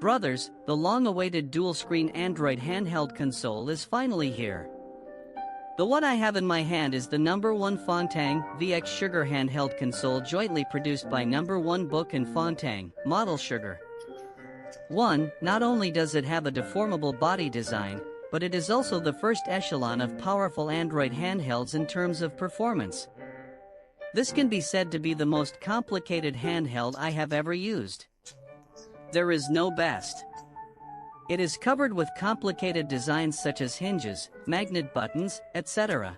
Brothers, the long-awaited dual-screen Android handheld console is finally here. The one I have in my hand is the #1 Fontang ONEXSUGAR handheld console jointly produced by #1 Book and Fontang, model Sugar. Not only does it have a deformable body design, but it is also the first echelon of powerful Android handhelds in terms of performance. This can be said to be the most complicated handheld I have ever used. There is no best. It is covered with complicated designs such as hinges, magnet buttons, etc.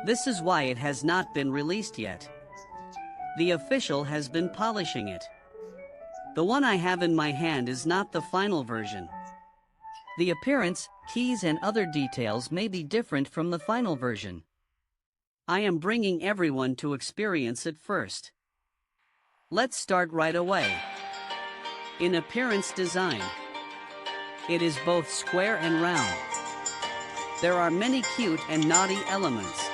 This is why it has not been released yet. The official has been polishing it. The one I have in my hand is not the final version. The appearance, keys and other details may be different from the final version. I am bringing everyone to experience it first. Let's start right away. In appearance design, it is both square and round. There are many cute and naughty elements.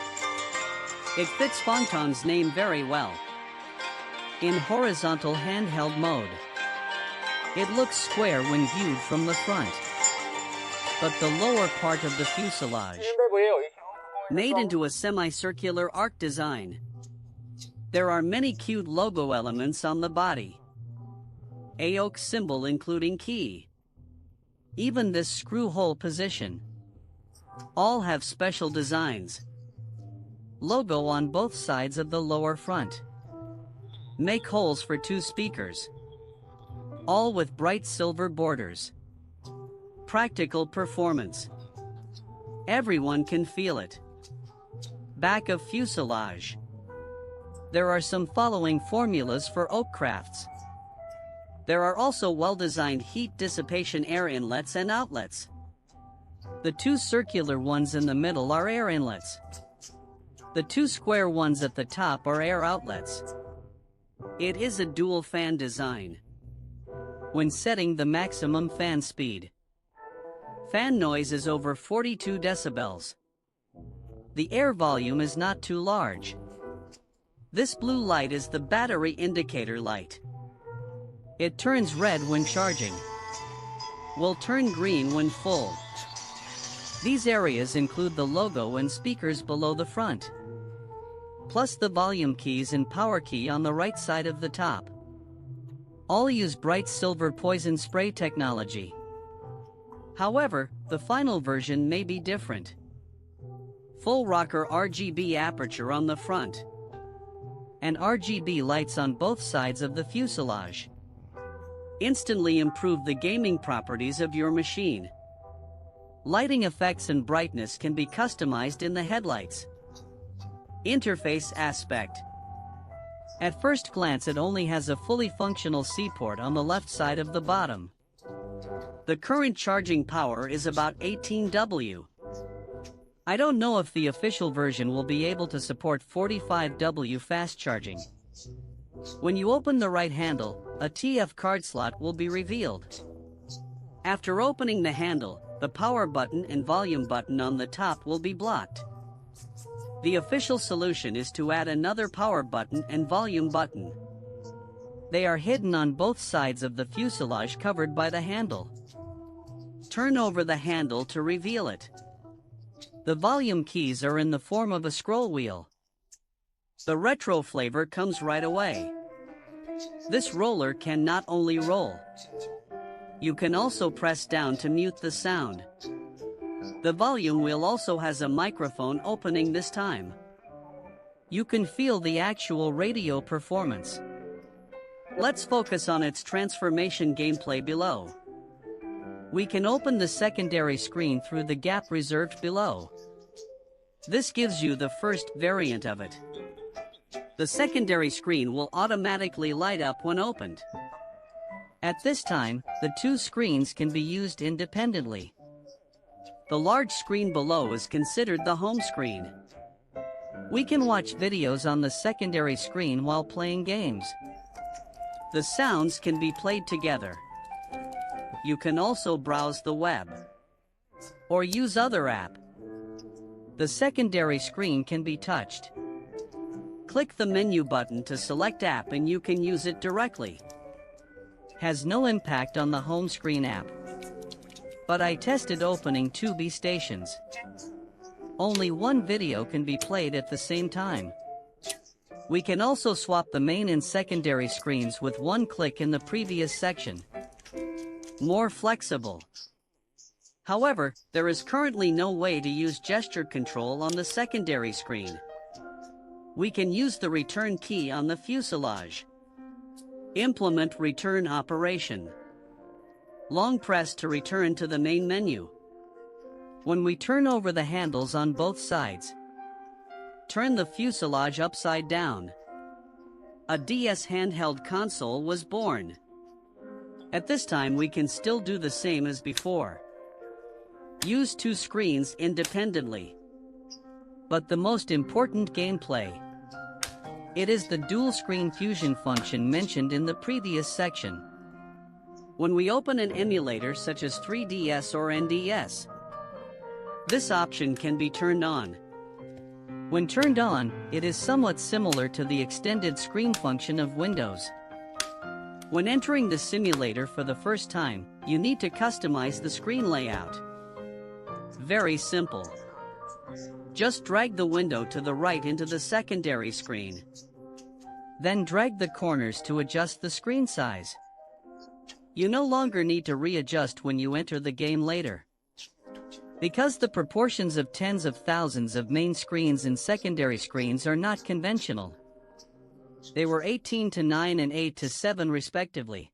It fits Fontang's name very well. In horizontal handheld mode, it looks square when viewed from the front, but the lower part of the fuselage made into a semicircular arc design. There are many cute logo elements on the body. A oak symbol including key. Even this screw hole position. All have special designs. Logo on both sides of the lower front. Make holes for 2 speakers. All with bright silver borders. Practical performance. Everyone can feel it. Back of fuselage. There are some following formulas for oak crafts. There are also well-designed heat dissipation air inlets and outlets. The 2 circular ones in the middle are air inlets. The 2 square ones at the top are air outlets. It is a dual fan design. When setting the maximum fan speed, fan noise is over 42 decibels. The air volume is not too large. This blue light is the battery indicator light. It turns red when charging. Will turn green when full. These areas include the logo and speakers below the front, plus the volume keys and power key on the right side of the top. All use bright silver poison spray technology. However, the final version may be different. Full rocker RGB aperture on the front, and RGB lights on both sides of the fuselage. Instantly improve the gaming properties of your machine. Lighting effects and brightness can be customized in the headlights. Interface aspect. At first glance it only has a fully functional C port on the left side of the bottom. The current charging power is about 18 W. I don't know if the official version will be able to support 45 W fast charging. When you open the right handle, a TF card slot will be revealed. After opening the handle, the power button and volume button on the top will be blocked. The official solution is to add another power button and volume button. They are hidden on both sides of the fuselage covered by the handle. Turn over the handle to reveal it. The volume keys are in the form of a scroll wheel. The retro flavor comes right away. This roller can not only roll. You can also press down to mute the sound. The volume wheel also has a microphone opening this time. You can feel the actual radio performance. Let's focus on its transformation gameplay below. We can open the secondary screen through the gap reserved below. This gives you the first variant of it. The secondary screen will automatically light up when opened. At this time, the 2 screens can be used independently. The large screen below is considered the home screen. We can watch videos on the secondary screen while playing games. The sounds can be played together. You can also browse the web or use other app. The secondary screen can be touched. Click the menu button to select app and you can use it directly. has no impact on the home screen app. But I tested opening 2B stations. Only one video can be played at the same time. We can also swap the main and secondary screens with one click in the previous section. More flexible. However, there is currently no way to use gesture control on the secondary screen. We can use the return key on the fuselage. Implement return operation. Long press to return to the main menu. When we turn over the handles on both sides, turn the fuselage upside down. A DS handheld console was born. At this time we can still do the same as before. Use two screens independently. But the most important gameplay. It is the dual screen fusion function mentioned in the previous section. When we open an emulator such as 3DS or NDS, this option can be turned on. When turned on, it is somewhat similar to the extended screen function of Windows. When entering the simulator for the first time, you need to customize the screen layout. Very simple. Just drag the window to the right into the secondary screen. Then drag the corners to adjust the screen size. You no longer need to readjust when you enter the game later. Because the proportions of tens of thousands of main screens and secondary screens are not conventional. They were 18:9 and 8:7 respectively.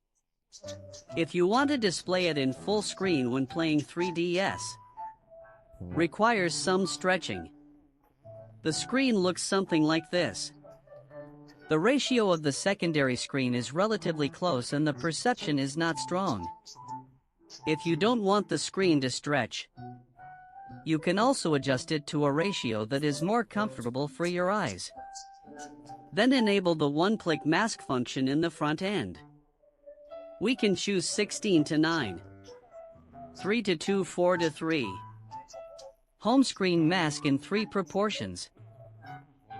If you want to display it in full screen when playing 3DS, requires some stretching. The screen looks something like this. The ratio of the secondary screen is relatively close and the perception is not strong. If you don't want the screen to stretch, you can also adjust it to a ratio that is more comfortable for your eyes. Then enable the one-click mask function in the front end. We can choose 16:9, 3:2, 4:3. Home screen mask in 3 proportions.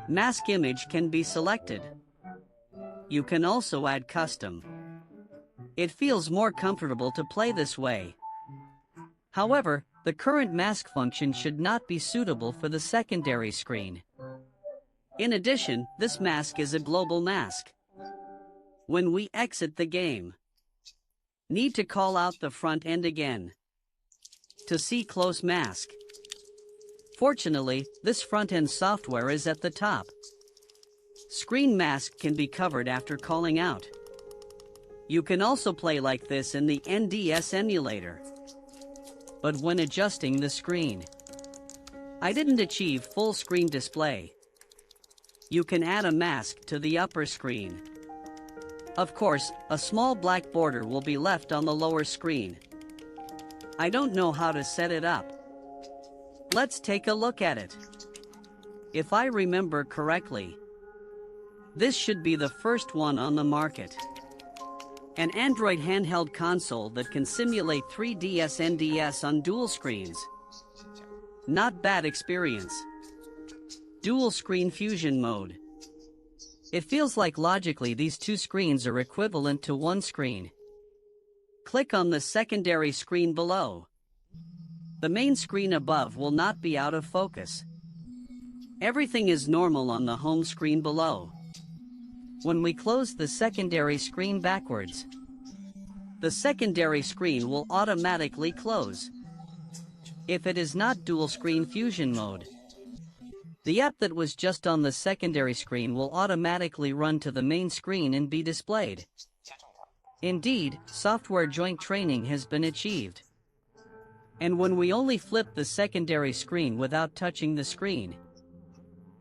Mask image can be selected. You can also add custom. It feels more comfortable to play this way. However, the current mask function should not be suitable for the secondary screen. In addition, this mask is a global mask. When we exit the game, need to call out the front end again to see close mask. Fortunately, this front-end software is at the top. Screen mask can be covered after calling out. You can also play like this in the NDS emulator. But when adjusting the screen, I didn't achieve full screen display. You can add a mask to the upper screen. Of course, a small black border will be left on the lower screen. I don't know how to set it up. Let's take a look at it. If I remember correctly, this should be the first one on the market. An Android handheld console that can simulate 3DS NDS on dual screens. Not bad experience. Dual screen fusion mode. It feels like logically these two screens are equivalent to one screen. Click on the secondary screen below. The main screen above will not be out of focus. Everything is normal on the home screen below. When we close the secondary screen backwards, the secondary screen will automatically close. If it is not dual screen fusion mode, the app that was just on the secondary screen will automatically run to the main screen and be displayed. Indeed, software joint training has been achieved. And when we only flip the secondary screen without touching the screen,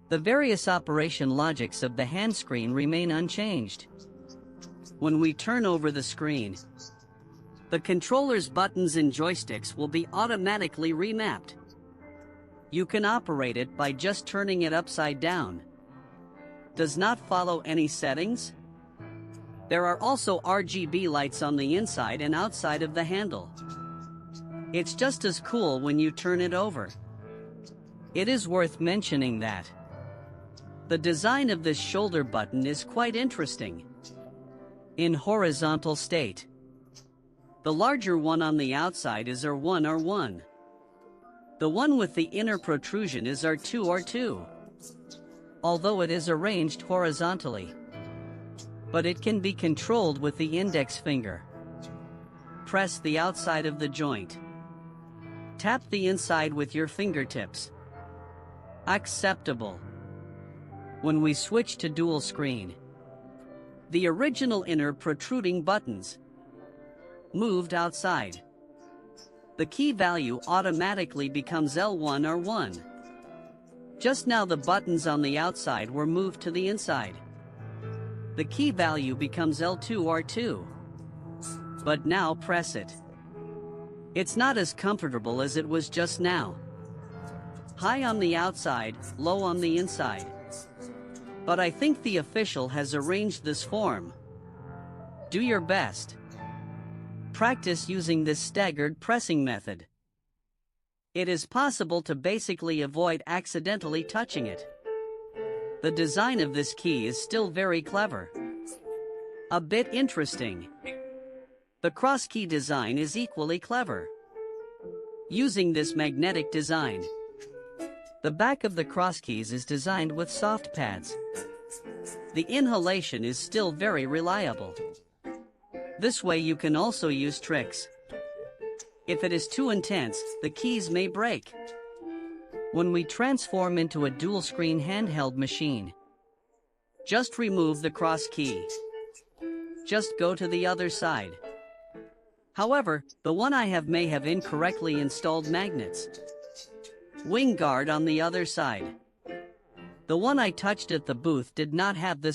the various operation logics of the hand screen remain unchanged. When we turn over the screen, the controller's buttons and joysticks will be automatically remapped. You can operate it by just turning it upside down. Does not follow any settings? There are also RGB lights on the inside and outside of the handle. It's just as cool when you turn it over. It is worth mentioning that the design of this shoulder button is quite interesting. In horizontal state, The larger one on the outside is R1 R1. The one with the inner protrusion is R2 R2. Although it is arranged horizontally. But it can be controlled with the index finger. Press the outside of the joint. Tap the inside with your fingertips. Acceptable. When we switch to dual screen, the original inner protruding buttons moved outside. The key value automatically becomes L1 R1. Just now the buttons on the outside were moved to the inside. The key value becomes L2 R2. But now press it. It's not as comfortable as it was just now. High on the outside, low on the inside. But I think the official has arranged this form. Do your best. Practice using this staggered pressing method. It is possible to basically avoid accidentally touching it. The design of this key is still very clever. A bit interesting. The cross key design is equally clever. Using this magnetic design. The back of the cross keys is designed with soft pads. The inhalation is still very reliable. This way you can also use tricks. If it is too intense, the keys may break. When we transform into a dual screen handheld machine, just remove the cross key. Just go to the other side. However, the one I have may have incorrectly installed magnets. Wing guard on the other side. The one I touched at the booth did not have this